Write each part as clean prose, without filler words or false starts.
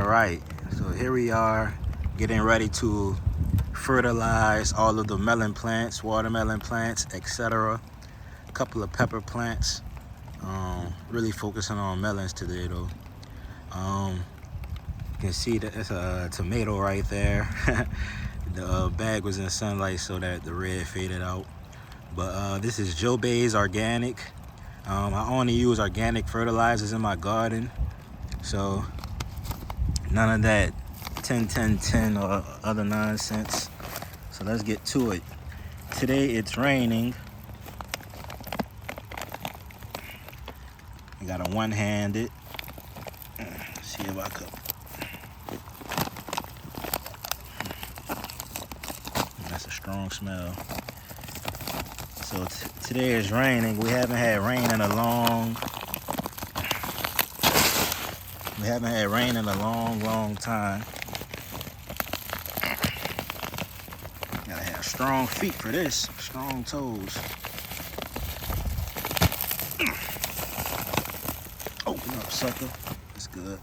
All right, so here we are getting ready to fertilize all of the melon plants, watermelon plants, etc. A couple of pepper plants. Really focusing on melons today though. You can see that it's a tomato right there. The bag was in sunlight so that the red faded out. But this is Jobe's organic. I only use organic fertilizers in my garden, so none of that 10-10-10 or other nonsense. So let's get to it. Today it's raining. I got a one-handed. See if I could. That's a strong smell. So today is raining. We haven't had rain in a long time. Gotta have strong feet for this, strong toes. Open up, sucker. That's good.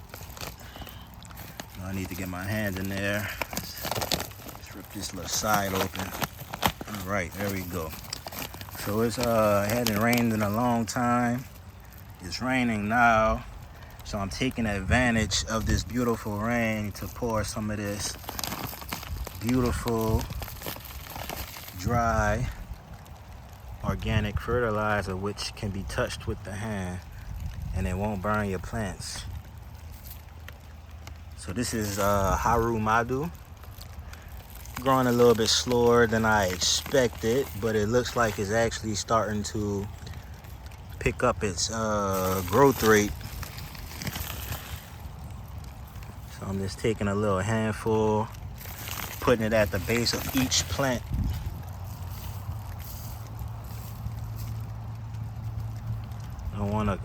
Now I need to get my hands in there. Let's rip this little side open. All right, there we go. So it hadn't rained in a long time. It's raining now. So I'm taking advantage of this beautiful rain to pour some of this beautiful, dry, organic fertilizer, which can be touched with the hand and it won't burn your plants. So this is Haru Madu. Growing a little bit slower than I expected, but it looks like it's actually starting to pick up its growth rate. So I'm just taking a little handful, putting it at the base of each plant. Don't want to,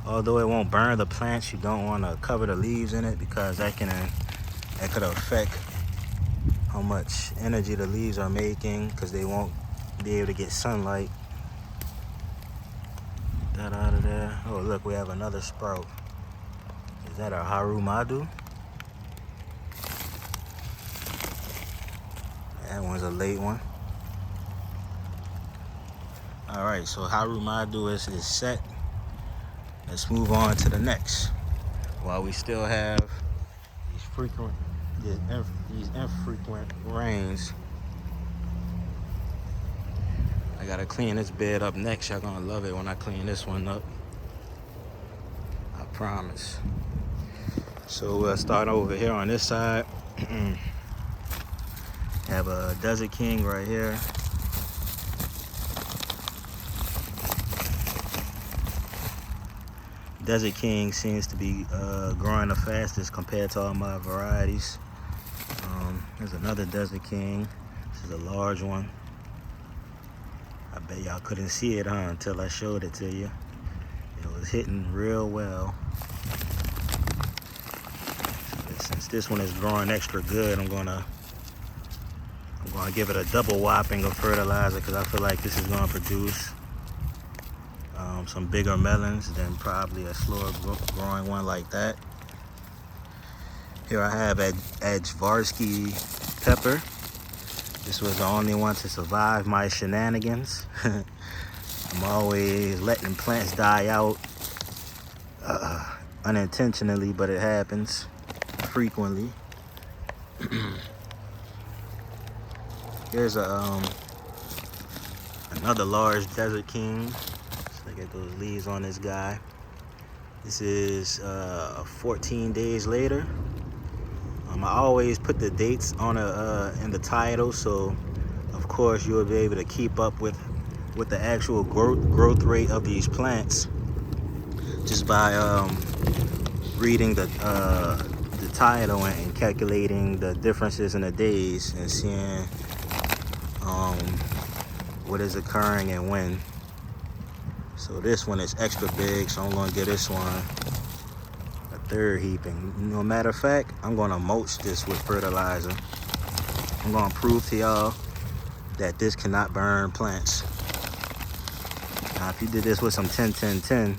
although it won't burn the plants, you don't want to cover the leaves in it because that could affect how much energy the leaves are making because they won't be able to get sunlight. Get that out of there. Oh, look, we have another sprout. Is that a Haru Madu? That one's a late one. All right, so Haru Madu is set. Let's move on to the next. While we still have these infrequent rains. I gotta clean this bed up next. Y'all gonna love it when I clean this one up. I promise. So we'll start over here on this side. Have a Desert King right here. Desert King seems to be growing the fastest compared to all my varieties. There's another Desert King. This is a large one. I bet y'all couldn't see it, until I showed it to you. It was hitting real well. So since this one is growing extra good, I'm gonna give it a double whopping of fertilizer because I feel like this is gonna produce some bigger melons than probably a slower growing one like that. Here I have Advarsky pepper. This was the only one to survive my shenanigans. I'm always letting plants die out unintentionally, but it happens frequently. Here's another large Desert King. Look at those leaves on this guy. This is 14 days later. I always put the dates on in the title, so of course you'll be able to keep up with the actual growth rate of these plants just by reading the title and calculating the differences in the days and seeing what is occurring and when. So this one is extra big, so I'm gonna give this one a third heaping. No matter of fact, I'm gonna mulch this with fertilizer. I'm gonna prove to y'all that this cannot burn plants. Now, if you did this with some 10-10-10,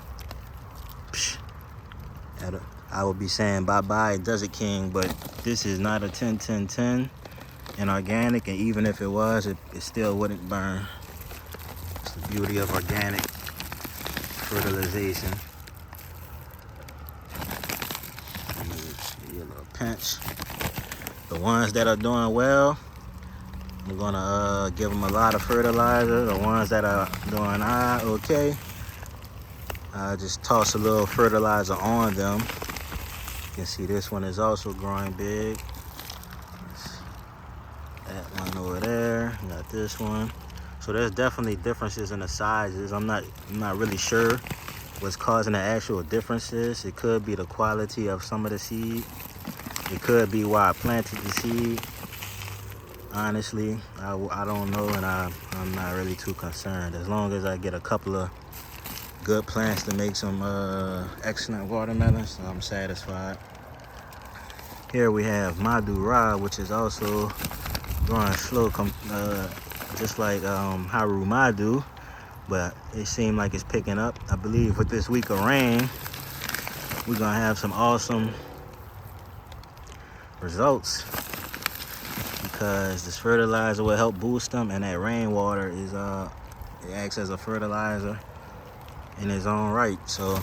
I would be saying bye-bye Desert King, but this is not a 10-10-10 in organic, and even if it was, it still wouldn't burn. It's the beauty of organic fertilization. Let me give you a little pinch. The ones that are doing well, I'm gonna give them a lot of fertilizer. The ones that are doing okay, just toss a little fertilizer on them. You can see this one is also growing big. That one over there, got this one. So there's definitely differences in the sizes. I'm not really sure what's causing the actual differences. It could be the quality of some of the seed. It could be why I planted the seed. Honestly, I don't know, and I'm not really too concerned. As long as I get a couple of good plants to make some excellent watermelons, I'm satisfied. Here we have Madura, which is also growing slow, just like Haru Madu, but it seems like it's picking up. I believe with this week of rain, we're gonna have some awesome results, because this fertilizer will help boost them, and that rainwater is it acts as a fertilizer in its own right. So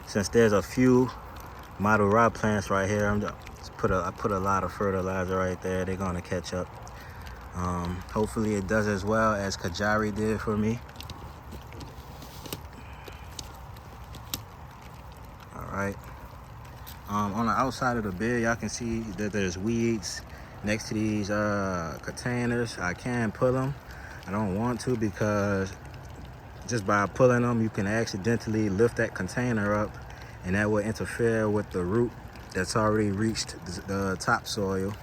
since there's a few Madura plants right here, I put a lot of fertilizer right there. They're gonna catch up. Hopefully it does as well as Kajari did for me. All right. On the outside of the bed, y'all can see that there's weeds next to these containers. I can pull them. I don't want to, because just by pulling them, you can accidentally lift that container up, and that will interfere with the root that's already reached the topsoil.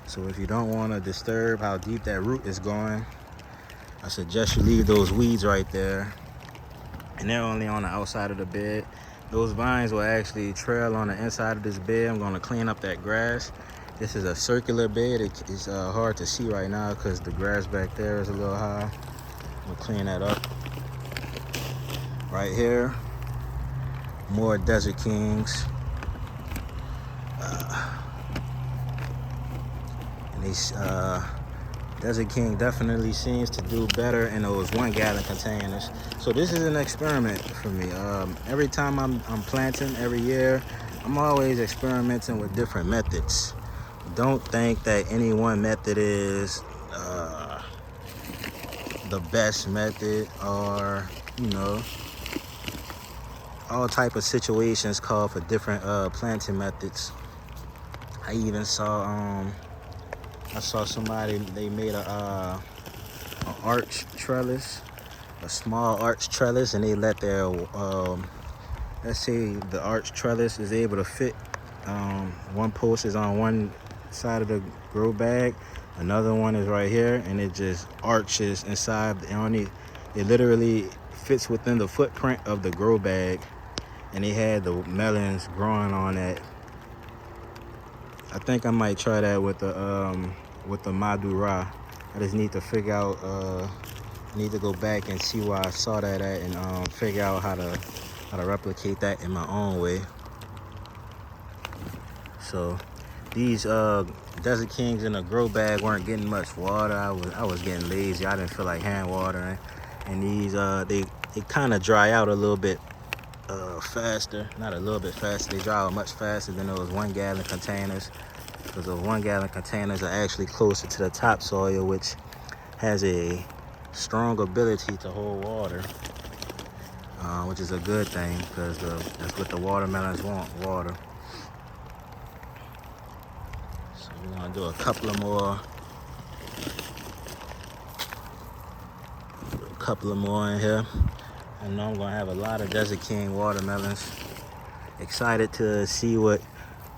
So if you don't want to disturb how deep that root is going, I suggest you leave those weeds right there. And they're only on the outside of the bed. Those vines will actually trail on the inside of this bed. I'm going to clean up that grass. This is a circular bed. It's hard to see right now because the grass back there is a little high. We'll clean that up. Right here, more Desert Kings. And these Desert King definitely seems to do better in those 1 gallon containers. So this is an experiment for me. Every time I'm planting every year, I'm always experimenting with different methods. Don't think that any one method is the best method, or all type of situations call for different planting methods. I even saw somebody, they made an arch trellis, a small arch trellis, and they let their let's say the arch trellis is able to fit, one post is on one side of the grow bag, another one is right here, and it just arches inside. It literally fits within the footprint of the grow bag, and they had the melons growing on that. I think I might try that with the Madura. I just need to figure out, need to go back and see where I saw that at, and figure out how to replicate that in my own way. So these Desert Kings in a grow bag weren't getting much water. I was getting lazy. I didn't feel like hand watering, and these they kind of dry out a little bit faster. Not a little bit faster. They dry out much faster than those 1 gallon containers, because those 1 gallon containers are actually closer to the topsoil, which has a strong ability to hold water, which is a good thing, because that's what the watermelons want, water. So we're gonna do a couple of more in here. I know I'm gonna have a lot of Desert King watermelons. Excited to see what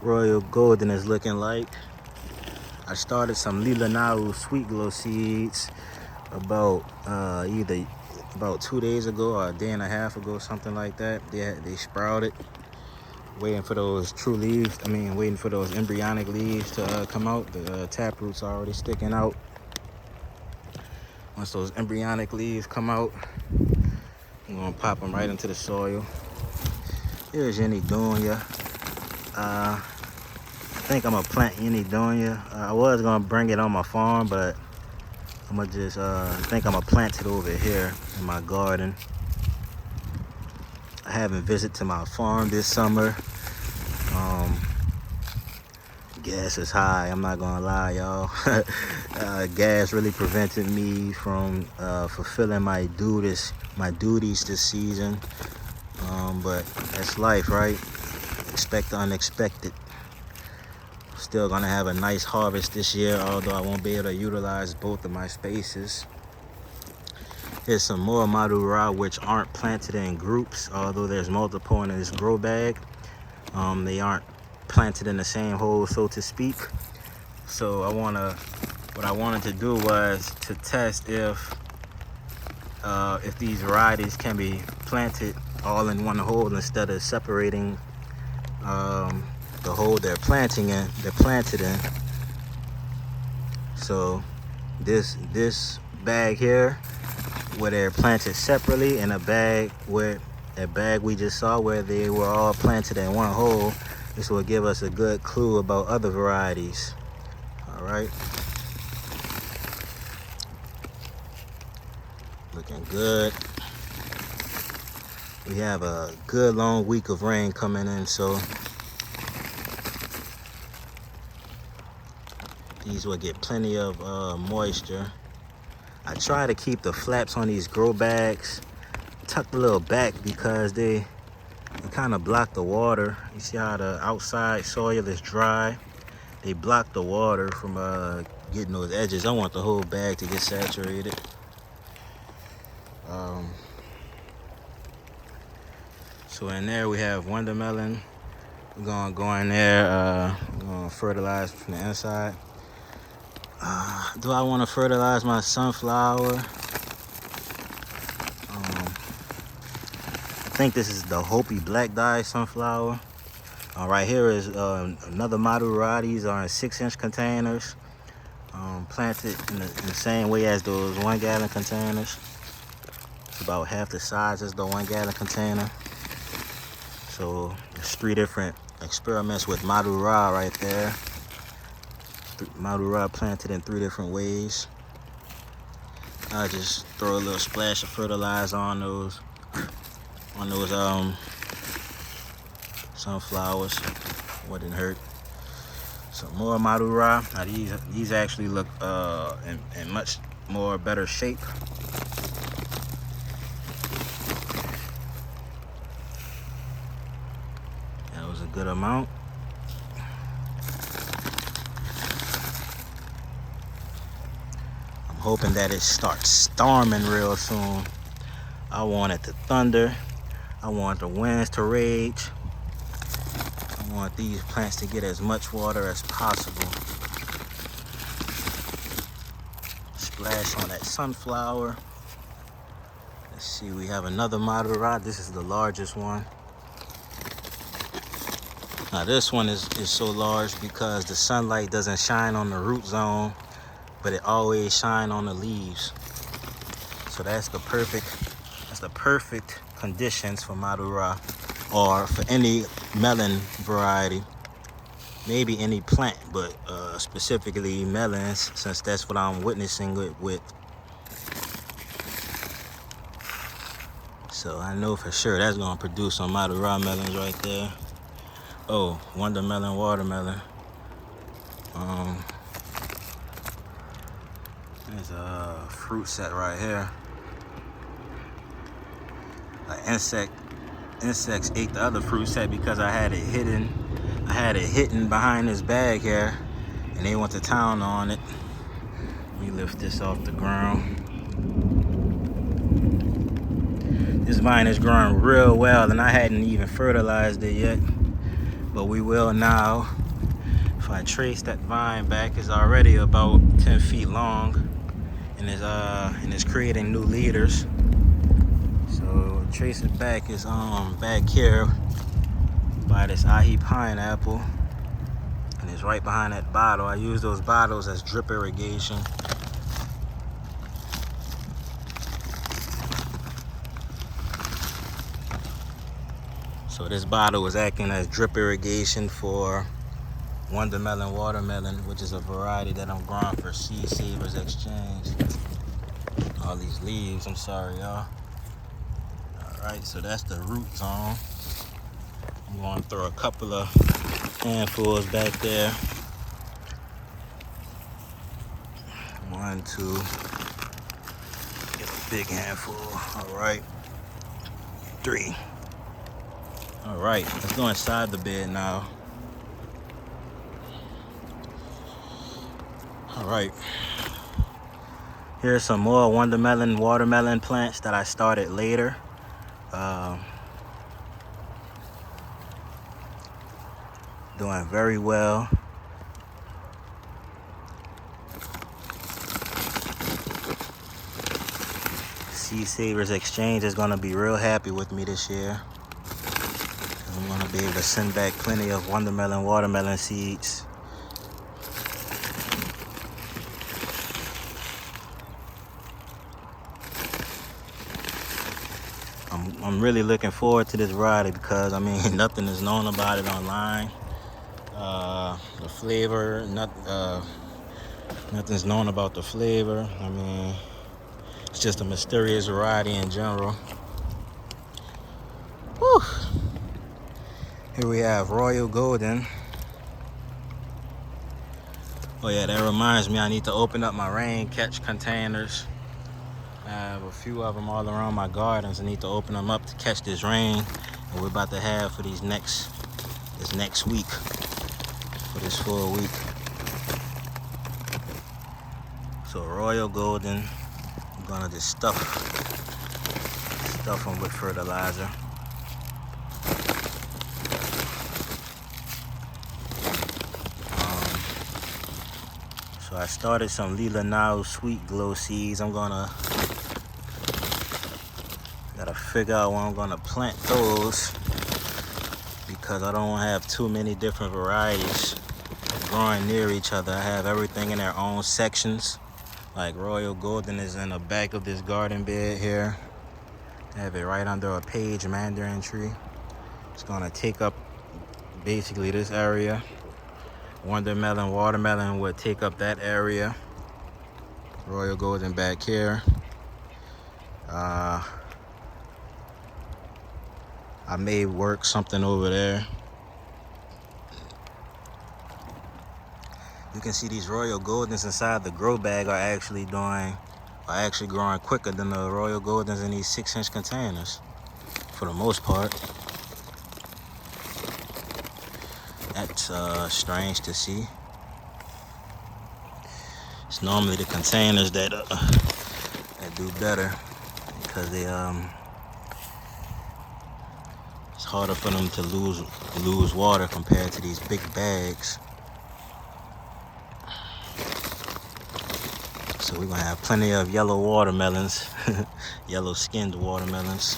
Royal Golden is looking like. I started some Lila Nau Sweet Glow seeds about either about 2 days ago or a day and a half ago, something like that. They sprouted, waiting for those true leaves. Waiting for those embryonic leaves to come out. The tap roots are already sticking out. Once those embryonic leaves come out, I'm gonna pop them right into the soil. Here's Yenny Dunya. I think I'm gonna plant Yenny Dunya. I was gonna bring it on my farm, but I'm gonna just think I'm gonna plant it over here in my garden. I haven't visited to my farm this summer. Gas is high, I'm not gonna lie, y'all. Gas really prevented me from fulfilling my duties this season. But that's life, right? Expect the unexpected. Still gonna have a nice harvest this year, although I won't be able to utilize both of my spaces. Here's some more Madura which aren't planted in groups, although there's multiple in this grow bag. They aren't planted in the same hole, so to speak. So what I wanted to do was to test if these varieties can be planted all in one hole instead of separating the hole they're planted in. So this bag here, where they're planted separately, and a bag we just saw where they were all planted in one hole, this will give us a good clue about other varieties. All right, looking good. We have a good long week of rain coming in, so these will get plenty of moisture. I try to keep the flaps on these grow bags tucked a little back because they kind of block the water. You see how the outside soil is dry? They block the water from getting those edges. I want the whole bag to get saturated. So in there we have watermelon. We're gonna go in there, gonna fertilize from the inside. Do I want to fertilize my sunflower? I think this is the Hopi black dye sunflower. Right here is another Madura. These are in 6-inch containers, planted in the same way as those 1-gallon containers. It's about half the size as the 1-gallon container. So there's 3 different experiments with Madura right there. Madura planted in 3 different ways. I just throw a little splash of fertilizer on those sunflowers. Wouldn't hurt. Some more Madura. Now these actually look in much more better shape. That was a good amount. I'm hoping that it starts storming real soon. I want it to thunder. I want the winds to rage. I want these plants to get as much water as possible. Splash on that sunflower. Let's see, we have another Madura. This is the largest one. Now this one is so large because the sunlight doesn't shine on the root zone, but it always shines on the leaves. So that's the perfect conditions for Madura, or for any melon variety. Maybe any plant, but specifically melons, since that's what I'm witnessing it with. So I know for sure that's gonna produce some Madura melons right there. Oh, watermelon. There's a fruit set right here. Insects ate the other fruit set because I had it hidden behind this bag here, and they went to town on it. Let me lift this off the ground. This vine is growing real well, and I hadn't even fertilized it yet, but we will now. If I trace that vine back, it's already about 10 feet long, and it's creating new leaders. So trace it back is back here by this ahi pineapple, and it's right behind that bottle. I use those bottles as drip irrigation. So this bottle is acting as drip irrigation for watermelon, which is a variety that I'm growing for Seed Savers Exchange. All these leaves, I'm sorry, y'all. Alright, so that's the root zone. I'm going to throw a couple of handfuls back there. 1, 2. Get a big handful. Alright. 3. Alright, let's go inside the bed now. Alright. Here's some more watermelon plants that I started later. Doing very well. Seed Savers Exchange is gonna be real happy with me this year. I'm gonna be able to send back plenty of watermelon seeds. I'm really looking forward to this variety because I mean nothing is known about it online. The flavor, nothing's known about the flavor. I mean, it's just a mysterious variety in general. Whew. Here we have Royal Golden. Oh yeah, that reminds me, I need to open up my rain catch containers. I have a few of them all around my gardens. I need to open them up to catch this rain that we're about to have for this next week, for this full week. So Royal Golden, I'm gonna just stuff them with fertilizer. So I started some Lila Now Sweet Glow seeds. Gotta figure out where I'm gonna plant those because I don't want to have too many different varieties growing near each other. I have everything in their own sections. Like Royal Golden is in the back of this garden bed here. I have it right under a page mandarin tree. It's gonna take up basically this area. Watermelon would take up that area. Royal Golden back here. I may work something over there. You can see these Royal Goldens inside the grow bag are actually growing quicker than the Royal Goldens in these 6-inch containers, for the most part. That's strange to see. It's normally the containers that do better because it's harder for them to lose water compared to these big bags. So we're gonna have plenty of yellow watermelons, yellow skinned watermelons,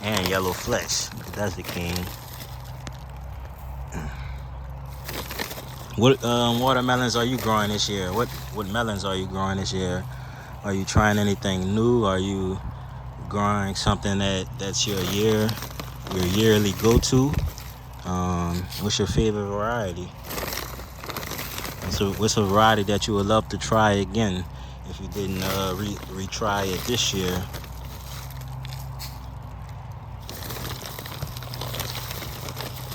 and yellow flesh. That's the king. What watermelons are you growing this year? What melons are you growing this year? Are you trying anything new? Are you growing something that's your yearly go-to? What's your favorite variety? So what's a variety that you would love to try again if you didn't retry it this year?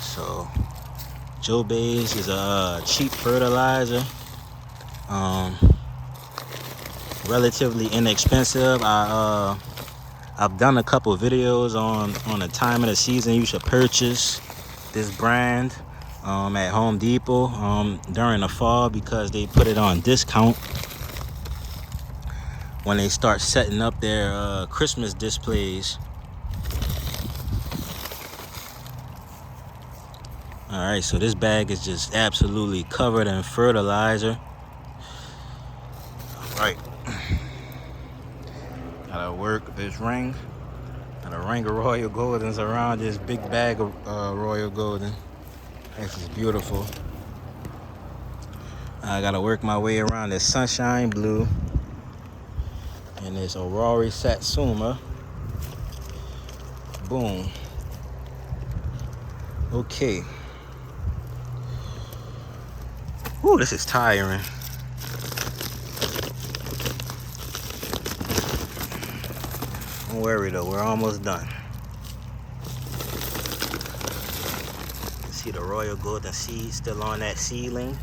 So Jobe is a cheap fertilizer, relatively inexpensive. I've done a couple videos on the time of the season you should purchase this brand at Home Depot during the fall because they put it on discount when they start setting up their Christmas displays. Alright, so this bag is just absolutely covered in fertilizer. Alright. Gotta work this ring. Got a ring of Royal Goldens around this big bag of Royal Golden. This is beautiful. I gotta work my way around this Sunshine Blue and this Aurora Satsuma. Boom. Okay. Ooh, this is tiring. Don't worry though, we're almost done. See the royal golden seed still on that seedling.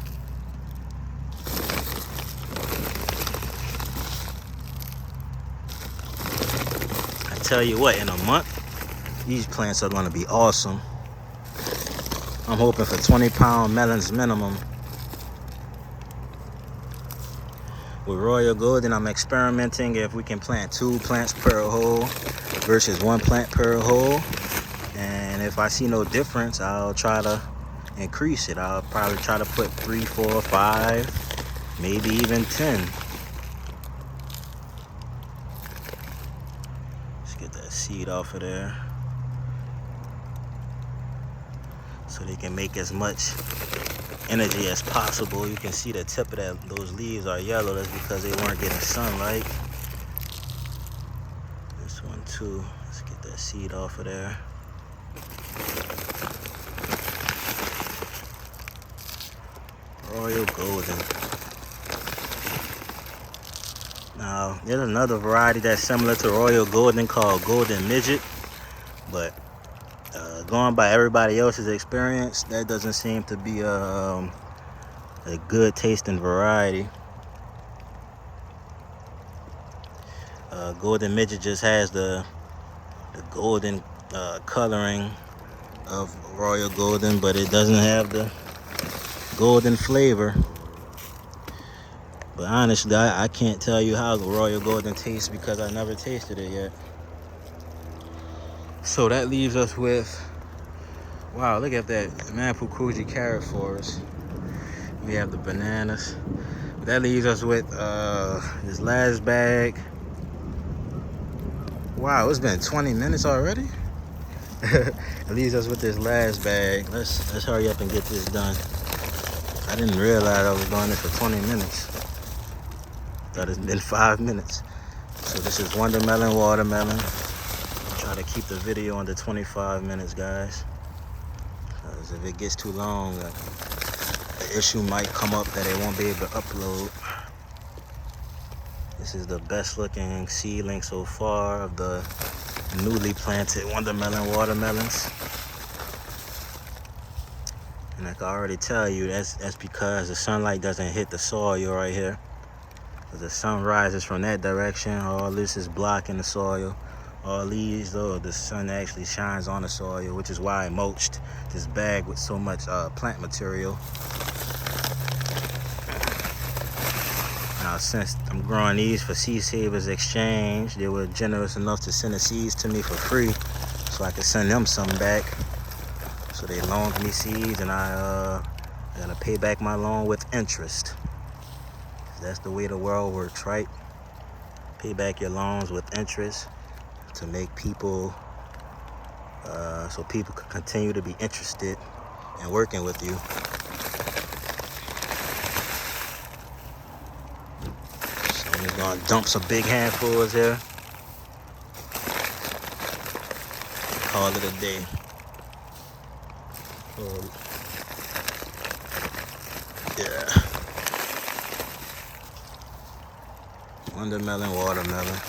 I tell you what, in a month, these plants are gonna be awesome. I'm hoping for 20-pound melons minimum. With royal golden, I'm experimenting if we can plant 2 plants per hole versus 1 plant per hole. And if I see no difference, I'll try to increase it. I'll probably try to put 3, 4, 5, maybe even 10. Let's get that seed off of there so they can make as much energy as possible. You can see the tip of those leaves are yellow. That's because they weren't getting sunlight. This one too. Let's get that seed off of there. Royal golden. Now there's another variety that's similar to royal golden called golden midget, but going by everybody else's experience, that doesn't seem to be a good tasting variety. Golden midget just has the golden coloring of royal golden, but it doesn't have the golden flavor. But honestly, I can't tell you how the royal golden tastes because I never tasted it yet. So that leaves us with, wow, look at that Manfukuji carrot forest. We have the bananas. That leaves us with this last bag. Wow, it's been 20 minutes already. It leaves us with this last bag. Let's hurry up and get this done. I didn't realize I was doing this for 20 minutes. Thought it's been 5 minutes. So this is watermelon. Try to keep the video under 25 minutes, guys. Because if it gets too long, the issue might come up that it won't be able to upload. This is the best looking seedling so far of the newly planted watermelons. And I can already tell you that's because the sunlight doesn't hit the soil right here. As the sun rises from that direction, all this is blocking the soil. All these, though, the sun actually shines on the soil, which is why I mulched this bag with so much plant material. Now, since I'm growing these for Seed Savers Exchange, they were generous enough to send the seeds to me for free so I could send them some back. So they loaned me seeds, and I gotta pay back my loan with interest. That's the way the world works, right? Pay back your loans with interest to make people, so people can continue to be interested in working with you. So I'm just gonna dump some big handfuls here. Call it a day. Yeah. Watermelon.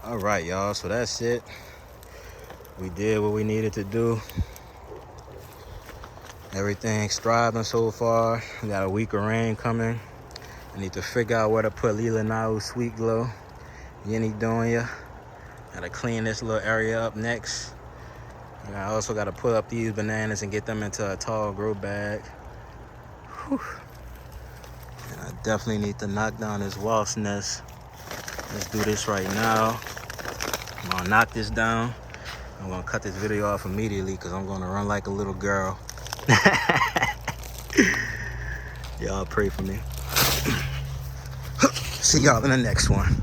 All right, y'all, so that's it. We did what we needed to do. Everything's thriving so far. We got a week of rain coming. I need to figure out where to put Lila Nau Sweet Glow. Yinny doing ya. Gotta clean this little area up next. And I also gotta put up these bananas and get them into a tall grow bag. Whew. And I definitely need to knock down this wasp nest. Let's do this right now. I'm gonna knock this down. I'm gonna cut this video off immediately because I'm gonna run like a little girl. Y'all pray for me. See y'all in the next one.